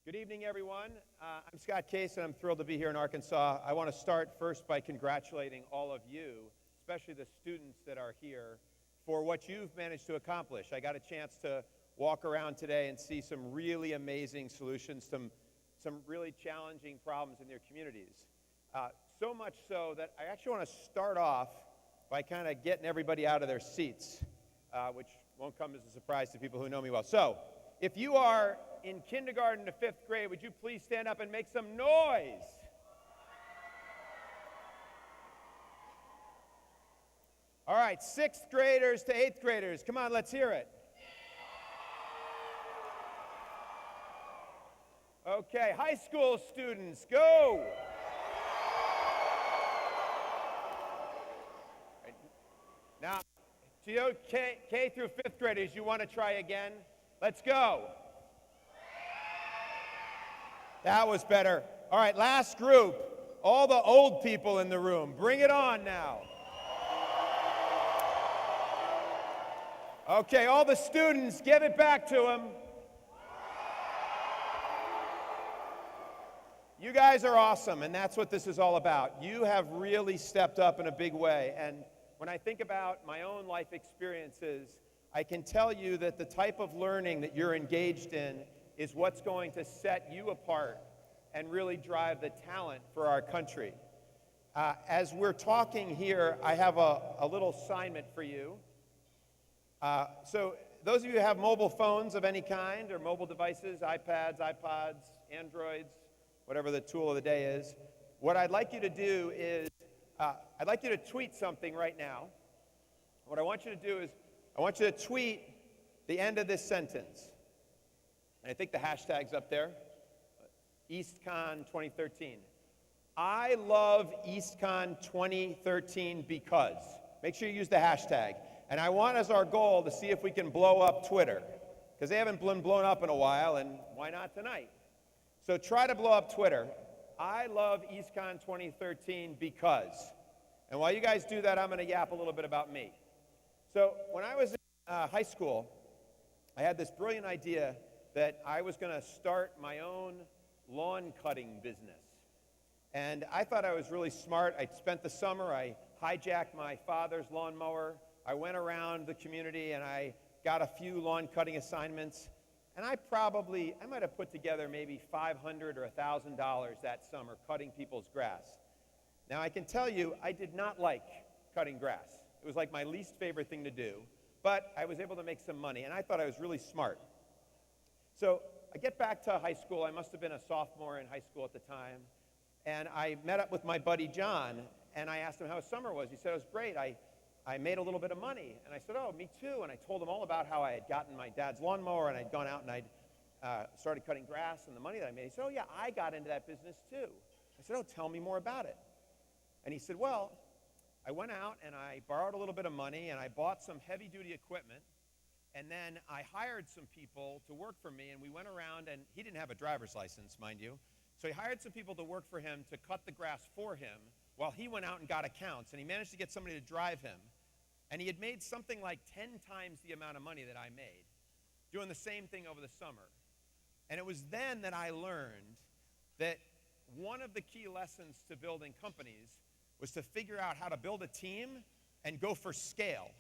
Good evening, everyone. I'm Scott Case, and I'm thrilled to be here in Arkansas. I want to start first by congratulating all of you, especially the students that are here, for what you've managed to accomplish. I got a chance to walk around today and see some really amazing solutions, some really challenging problems in their communities. So much so that I actually want to start off by kind of getting everybody out of their seats, which won't come as a surprise to people who know me well. So, if you are in kindergarten to 5th grade, would you please stand up and make some noise? All right, 6th graders to 8th graders, come on, let's hear it. Okay, high school students, go! Now, to you K through 5th graders, you want to try again? Let's go. That was better. All right, last group. All the old people in the room. Bring it on now. Okay, all the students, give it back to them. You guys are awesome, and that's what this is all about. You have really stepped up in a big way, and when I think about my own life experiences, I can tell you that the type of learning that you're engaged in is what's going to set you apart and really drive the talent for our country. As we're talking here, I have a little assignment for you. So those of you who have mobile phones of any kind or mobile devices, iPads, iPods, Androids, whatever the tool of the day is, what I'd like you to do is I'd like you to tweet something right now. What I want you to do is I want you to tweet the end of this sentence. And I think the hashtag's up there. EastCon 2013. I love EastCon 2013 because. Make sure you use the hashtag. And I want as our goal to see if we can blow up Twitter. Because they haven't been blown up in a while, and why not tonight? So try to blow up Twitter. I love EastCon 2013 because. And while you guys do that, I'm going to yap a little bit about me. So when I was in high school, I had this brilliant idea that I was going to start my own lawn cutting business. And I thought I was really smart. I spent the summer, I hijacked my father's lawnmower. I went around the community and I got a few lawn cutting assignments. And I might have put together maybe $500 or $1,000 that summer cutting people's grass. Now I can tell you, I did not like cutting grass. It was like my least favorite thing to do, but I was able to make some money, and I thought I was really smart. So I get back to high school. I must have been a sophomore in high school at the time, and I met up with my buddy John, and I asked him how his summer was. He said, it was great. I made a little bit of money. And I said, oh, me too. And I told him all about how I had gotten my dad's lawnmower, and I'd gone out and I'd started cutting grass and the money that I made. He said, oh, yeah, I got into that business too. I said, oh, tell me more about it. And he said, well, I went out and I borrowed a little bit of money and I bought some heavy-duty equipment, and then I hired some people to work for me, and we went around, and he didn't have a driver's license, mind you, so he hired some people to work for him to cut the grass for him while he went out and got accounts, and he managed to get somebody to drive him, and he had made something like 10 times the amount of money that I made doing the same thing over the summer. And it was then that I learned that one of the key lessons to building companies was to figure out how to build a team and go for scale.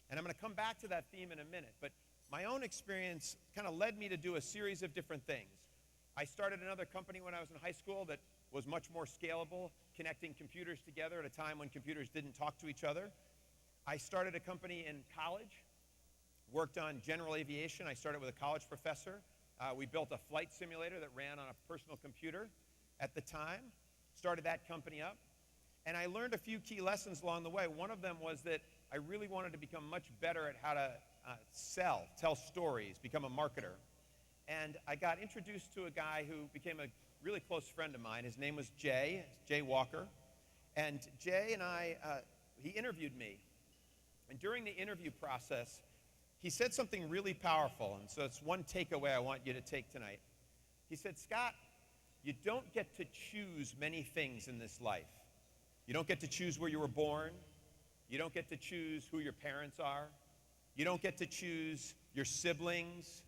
And I'm going to come back to that theme in a minute, but my own experience kind of led me to do a series of different things. I started another company when I was in high school that was much more scalable, connecting computers together at a time when computers didn't talk to each other. I started a company in college, worked on general aviation. I started with a college professor. We built a flight simulator that ran on a personal computer at the time, started that company up. And I learned a few key lessons along the way. One of them was that I really wanted to become much better at how to tell stories, become a marketer. And I got introduced to a guy who became a really close friend of mine. His name was Jay Walker. And Jay and he interviewed me. And during the interview process, he said something really powerful. And so it's one takeaway I want you to take tonight. He said, Scott, you don't get to choose many things in this life. You don't get to choose where you were born. You don't get to choose who your parents are. You don't get to choose your siblings.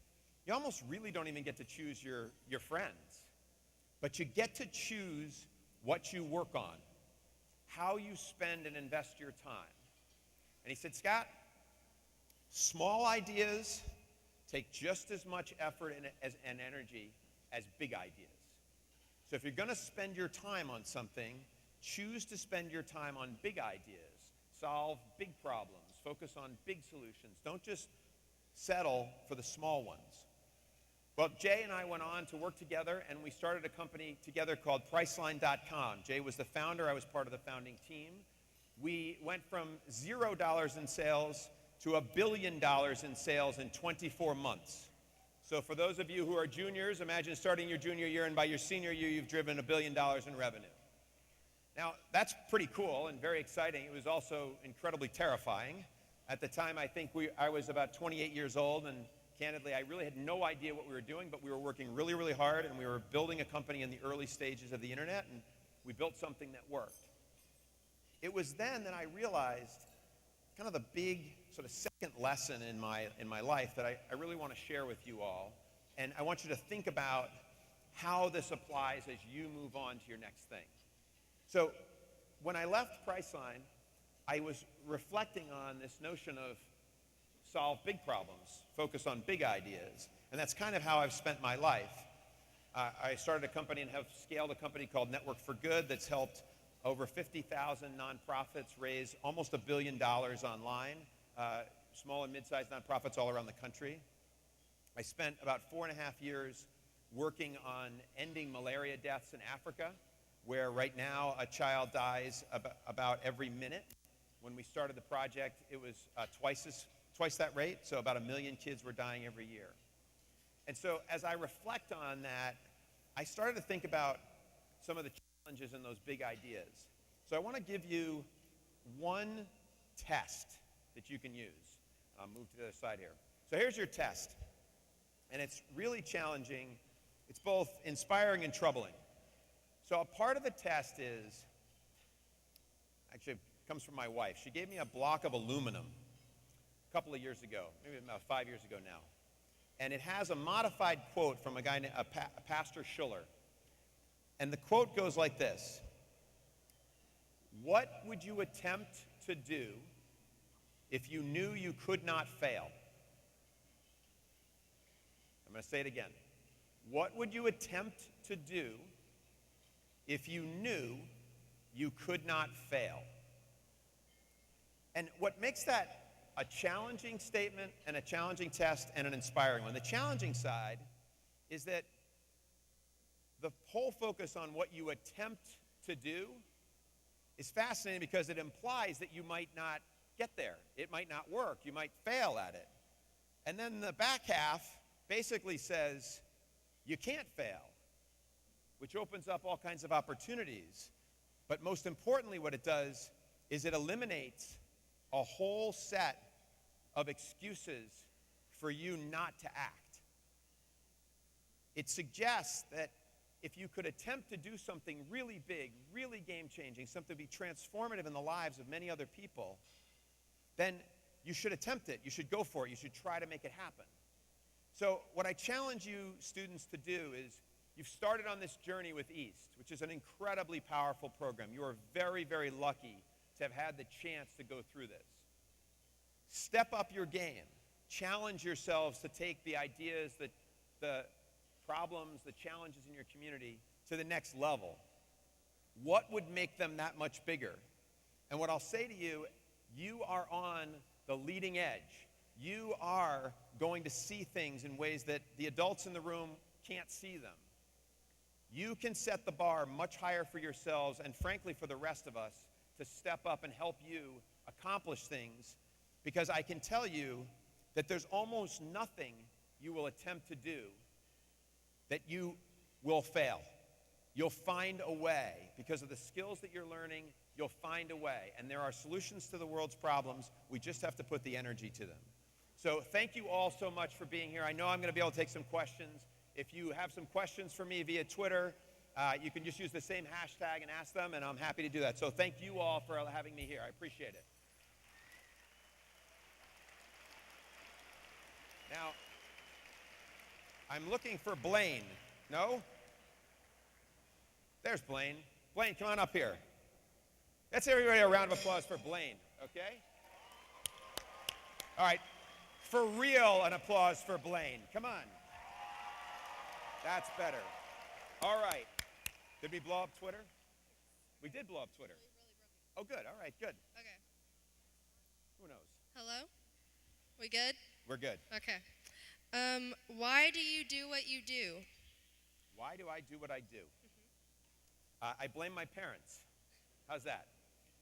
you almost really don't even get to choose your friends, but you get to choose what you work on, how you spend and invest your time. And he said, Scott, small ideas take just as much effort and energy as big ideas. So if you're going to spend your time on something, choose to spend your time on big ideas. Solve big problems. Focus on big solutions. Don't just settle for the small ones. Well, Jay and I went on to work together, and we started a company together called Priceline.com. Jay was the founder. I was part of the founding team. We went from $0 in sales to $1 billion in sales in 24 months. So for those of you who are juniors, imagine starting your junior year, and by your senior year, you've driven $1 billion in revenue. Now, that's pretty cool and very exciting. It was also incredibly terrifying. At the time, I think I was about 28 years old, and candidly, I really had no idea what we were doing, but we were working really, really hard, and we were building a company in the early stages of the internet, and we built something that worked. It was then that I realized kind of the big sort of second lesson in my life that I really want to share with you all. And I want you to think about how this applies as you move on to your next thing. So when I left Priceline, I was reflecting on this notion of solve big problems, focus on big ideas. And that's kind of how I've spent my life. I started a company and have scaled a company called Network for Good that's helped over 50,000 nonprofits raise almost $1 billion online, small and mid-sized nonprofits all around the country. I spent about 4.5 years working on ending malaria deaths in Africa, where right now a child dies about every minute. When we started the project, it was twice that rate, so about 1 million kids were dying every year. And so as I reflect on that, I started to think about some of the challenges in those big ideas. So I want to give you one test that you can use. I'll move to the other side here. So here's your test. And it's really challenging. It's both inspiring and troubling. So a part of the test is, actually it comes from my wife. She gave me a block of aluminum a couple of years ago, maybe about 5 years ago now. And it has a modified quote from a guy named Pastor Schuller. And the quote goes like this: what would you attempt to do if you knew you could not fail? I'm going to say it again. What would you attempt to do if you knew you could not fail? And what makes that a challenging statement and a challenging test and an inspiring one? The challenging side is that the whole focus on what you attempt to do is fascinating because it implies that you might not get there. It might not work. You might fail at it. And then the back half basically says you can't fail, which opens up all kinds of opportunities. But most importantly, what it does is it eliminates a whole set of excuses for you not to act. It suggests that if you could attempt to do something really big, really game-changing, something to be transformative in the lives of many other people, then you should attempt it. You should go for it. You should try to make it happen. So what I challenge you students to do is, you've started on this journey with East, which is an incredibly powerful program. You are very, very lucky to have had the chance to go through this. Step up your game. Challenge yourselves to take the ideas, the problems, the challenges in your community to the next level. What would make them that much bigger? And what I'll say to you, you are on the leading edge. You are going to see things in ways that the adults in the room can't see them. You can set the bar much higher for yourselves and frankly for the rest of us to step up and help you accomplish things, because I can tell you that there's almost nothing you will attempt to do that you will fail. You'll find a way. Because of the skills that you're learning, you'll find a way. And there are solutions to the world's problems. We just have to put the energy to them. So thank you all so much for being here. I know I'm going to be able to take some questions. If you have some questions for me via Twitter, you can just use the same hashtag and ask them, and I'm happy to do that. So thank you all for having me here. I appreciate it. I'm looking for Blaine. No? There's Blaine. Blaine, come on up here. Let's everybody a round of applause for Blaine, okay? All right, for real, an applause for Blaine. Come on. That's better. All right. Did we blow up Twitter? We did blow up Twitter. Oh, good. All right, good. Okay. Who knows? Hello? We good? We're good. Okay. Why do you do what you do? Why do I do what I do? I blame my parents. How's that?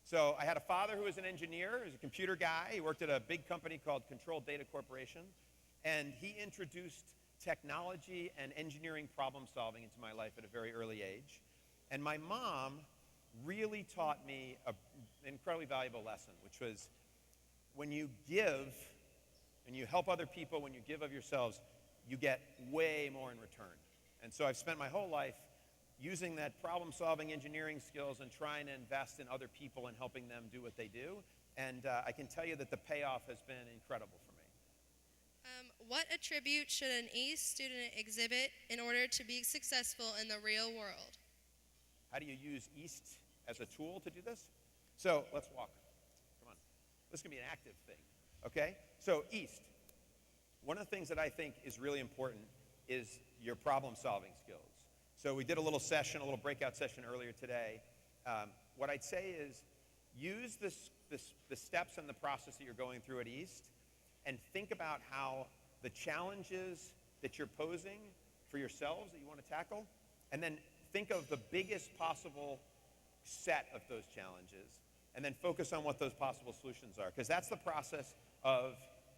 So I had a father who was an engineer. He was a computer guy. He worked at a big company called Controlled Data Corporation. And he introduced technology and engineering problem solving into my life at a very early age. And my mom really taught me an incredibly valuable lesson, which was when you give and you help other people, when you give of yourselves, you get way more in return. And so I've spent my whole life using that problem-solving engineering skills and trying to invest in other people and helping them do what they do. And I can tell you that the payoff has been incredible for me. What attribute should an East student exhibit in order to be successful in the real world? How do you use East as a tool to do this? So let's walk. Come on. This is going to be an active thing, okay? So East, one of the things that I think is really important is your problem-solving skills. So we did a little session, a little breakout session earlier today. What I'd say is use the steps and the process that you're going through at East and think about how the challenges that you're posing for yourselves that you want to tackle, and then think of the biggest possible set of those challenges, and then focus on what those possible solutions are, because that's the process of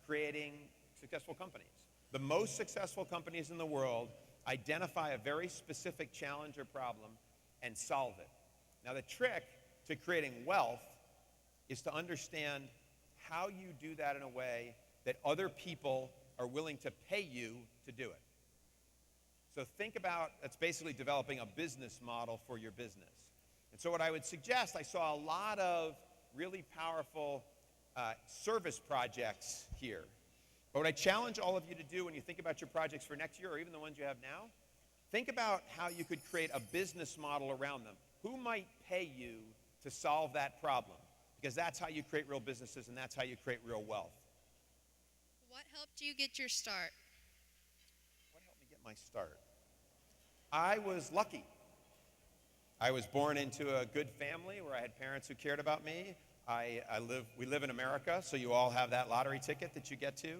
creating successful companies. The most successful companies in the world identify a very specific challenge or problem and solve it. Now, the trick to creating wealth is to understand how you do that in a way that other people are willing to pay you to do it. So think about, that's basically developing a business model for your business. And so what I would suggest, I saw a lot of really powerful service projects here. But what I challenge all of you to do when you think about your projects for next year, or even the ones you have now, think about how you could create a business model around them. Who might pay you to solve that problem? Because that's how you create real businesses, and that's how you create real wealth. What helped you get your start? What helped me get my start? I was lucky. I was born into a good family where I had parents who cared about me. We live in America, so you all have that lottery ticket that you get to.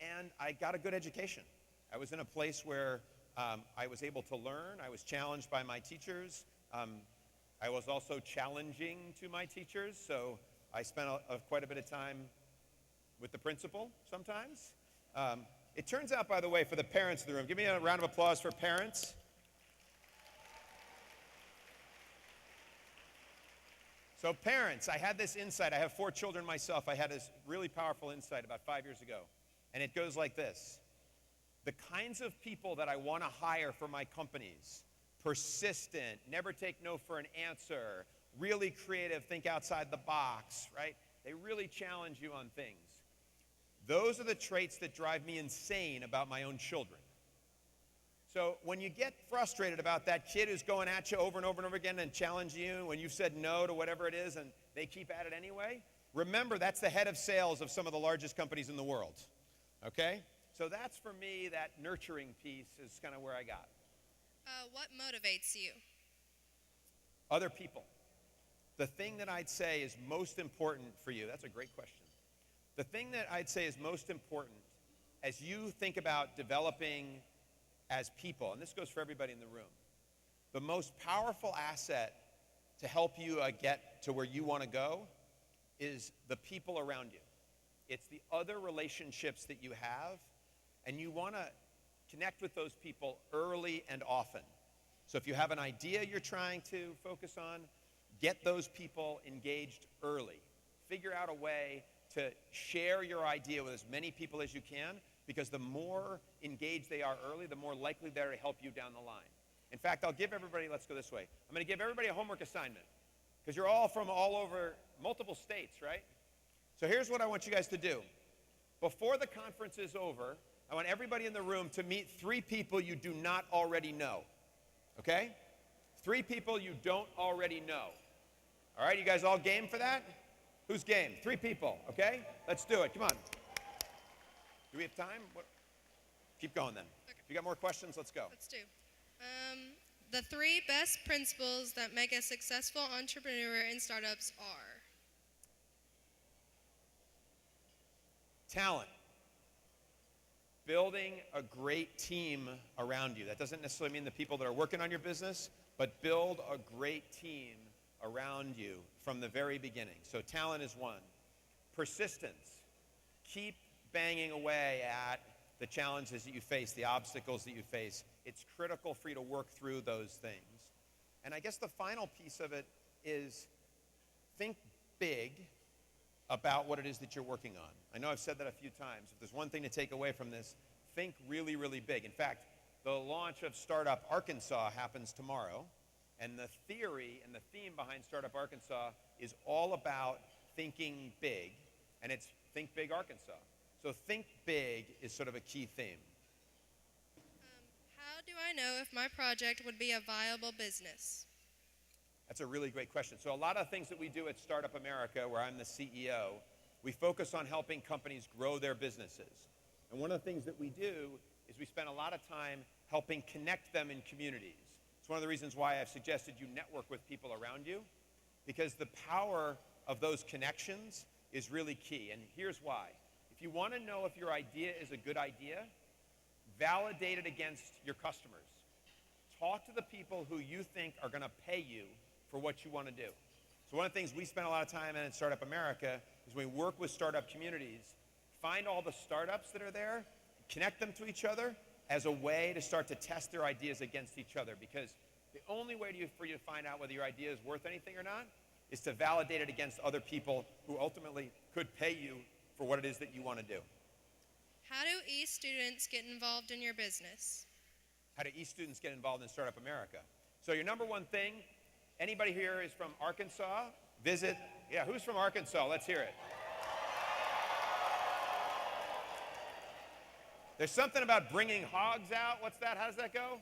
And I got a good education. I was in a place where I was able to learn. I was challenged by my teachers. I was also challenging to my teachers, so I spent quite a bit of time with the principal sometimes. It turns out, by the way, for the parents in the room, give me a round of applause for parents. So parents, I had this insight. I have 4 children myself. I had this really powerful insight about 5 years ago. And it goes like this. The kinds of people that I want to hire for my companies, persistent, never take no for an answer, really creative, think outside the box, right? They really challenge you on things. Those are the traits that drive me insane about my own children. So when you get frustrated about that kid who's going at you over and over and over again and challenging you when you've said no to whatever it is and they keep at it anyway, remember that's the head of sales of some of the largest companies in the world, okay? So that's, for me, that nurturing piece is kind of where I got. What motivates you? Other people. The thing that I'd say is most important for you, that's a great question. The thing that I'd say is most important as you think about developing as people, and this goes for everybody in the room, the most powerful asset to help you get to where you want to go is the people around you. It's the other relationships that you have, and you want to connect with those people early and often. So if you have an idea you're trying to focus on, get those people engaged early. Figure out a way to share your idea with as many people as you can, because the more engaged they are early, the more likely they're to help you down the line. In fact, I'll give everybody, let's go this way. I'm going to give everybody a homework assignment, because you're all from all over multiple states, right? So here's what I want you guys to do. Before the conference is over, I want everybody in the room to meet 3 people you do not already know. Okay? 3 people you don't already know. All right, you guys all game for that? Who's game? 3 people, okay? Let's do it. Come on. Do we have time? Keep going then. Okay. If you got more questions, let's go. Let's do. The 3 best principles that make a successful entrepreneur in startups are talent. Building a great team around you. That doesn't necessarily mean the people that are working on your business, but build a great team around you from the very beginning. So talent is 1. Persistence. Keep banging away at the challenges that you face, the obstacles that you face. It's critical for you to work through those things. And I guess the final piece of it is think big about what it is that you're working on. I know I've said that a few times. If there's one thing to take away from this, think really, really big. In fact, the launch of Startup Arkansas happens tomorrow, and the theory and the theme behind Startup Arkansas is all about thinking big, and it's Think Big Arkansas. So think big is sort of a key theme. how do I know if my project would be a viable business? That's a really great question. So a lot of things that we do at Startup America, where I'm the CEO, we focus on helping companies grow their businesses. And one of the things that we do is we spend a lot of time helping connect them in communities. It's one of the reasons why I've suggested you network with people around you, because the power of those connections is really key. And here's why. If you want to know if your idea is a good idea, validate it against your customers. Talk to the people who you think are going to pay you for what you want to do. So one of the things we spend a lot of time in at Startup America is we work with startup communities, find all the startups that are there, connect them to each other as a way to start to test their ideas against each other. Because the only way for you to find out whether your idea is worth anything or not is to validate it against other people who ultimately could pay you for what it is that you want to do. How do students get involved in your business? How do students get involved in Startup America? So your number one thing, anybody here is from Arkansas? Visit, who's from Arkansas? Let's hear it. There's something about bringing hogs out. What's that? How does that go?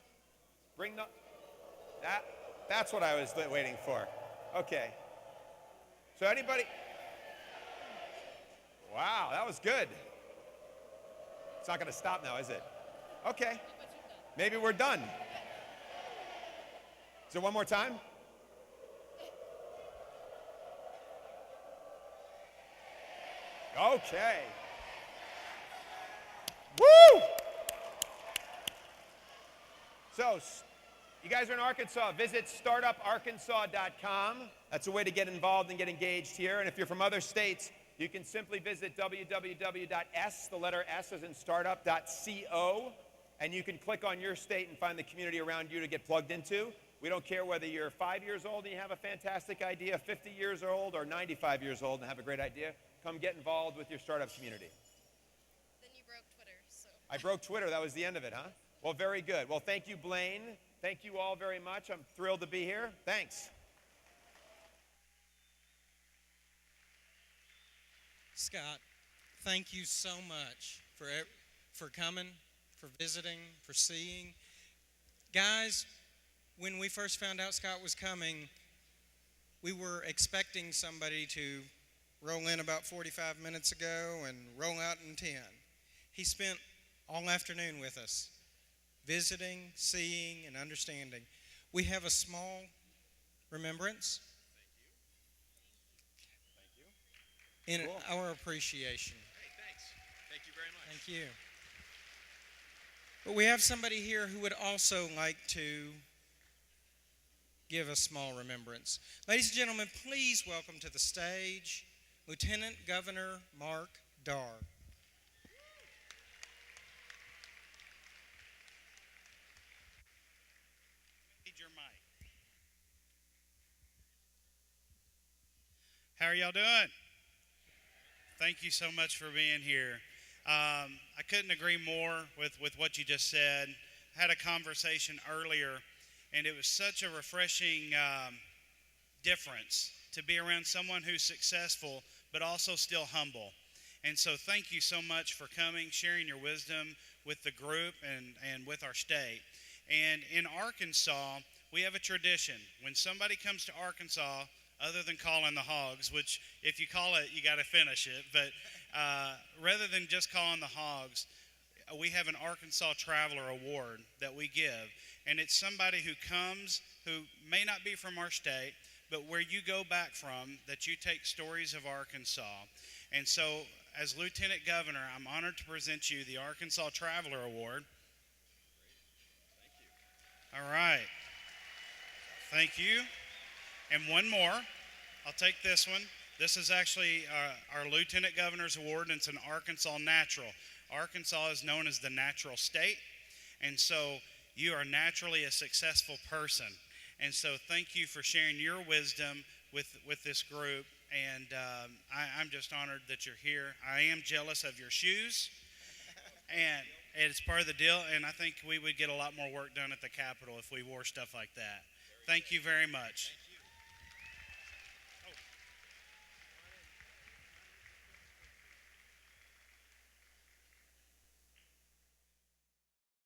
That's what I was waiting for. Okay. So anybody? Wow, that was good. It's not going to stop now, is it? Okay. Maybe we're done. Is there one more time? Okay. Woo! So, you guys are in Arkansas, visit startuparkansas.com. That's a way to get involved and get engaged here. And if you're from other states, you can simply visit www.s, the letter S as in startup.co, and you can click on your state and find the community around you to get plugged into. We don't care whether you're 5 years old and you have a fantastic idea, 50 years old, or 95 years old and have a great idea. Come get involved with your startup community. Then you broke Twitter, so. I broke Twitter. That was the end of it, huh? Well, very good. Well, thank you, Blaine. Thank you all very much. I'm thrilled to be here. Thanks. Scott, thank you so much for coming, for visiting, for seeing. Guys, when we first found out Scott was coming, we were expecting somebody to roll in about 45 minutes ago and roll out in 10. He spent all afternoon with us, visiting, seeing, and understanding. We have a small remembrance. In Cool. our appreciation. Hey, thanks. Thank you very much. Thank you. But we have somebody here who would also like to give a small remembrance. Ladies and gentlemen, please welcome to the stage Lieutenant Governor Mark Darr. Need your mic. How are y'all doing? Thank you so much for being here. I couldn't agree more with what you just said. I had a conversation earlier, and it was such a refreshing difference to be around someone who's successful but also still humble. And so thank you so much for coming, sharing your wisdom with the group and with our state. And in Arkansas, we have a tradition. When somebody comes to Arkansas, other than calling the hogs, which if you call it, you got to finish it, but rather than just calling the hogs, we have an Arkansas Traveler Award that we give. And it's somebody who comes who may not be from our state, but where you go back from, that you take stories of Arkansas. And so, as Lieutenant Governor, I'm honored to present you the Arkansas Traveler Award. Thank you. All right. Thank you. And one more. I'll take this one. This is actually our Lieutenant Governor's Award, and it's an Arkansas Natural. Arkansas is known as the natural state, and so you are naturally a successful person. And so thank you for sharing your wisdom with this group, and I'm just honored that you're here. I am jealous of your shoes, and it's part of the deal, and I think we would get a lot more work done at the Capitol if we wore stuff like that. Thank you very much.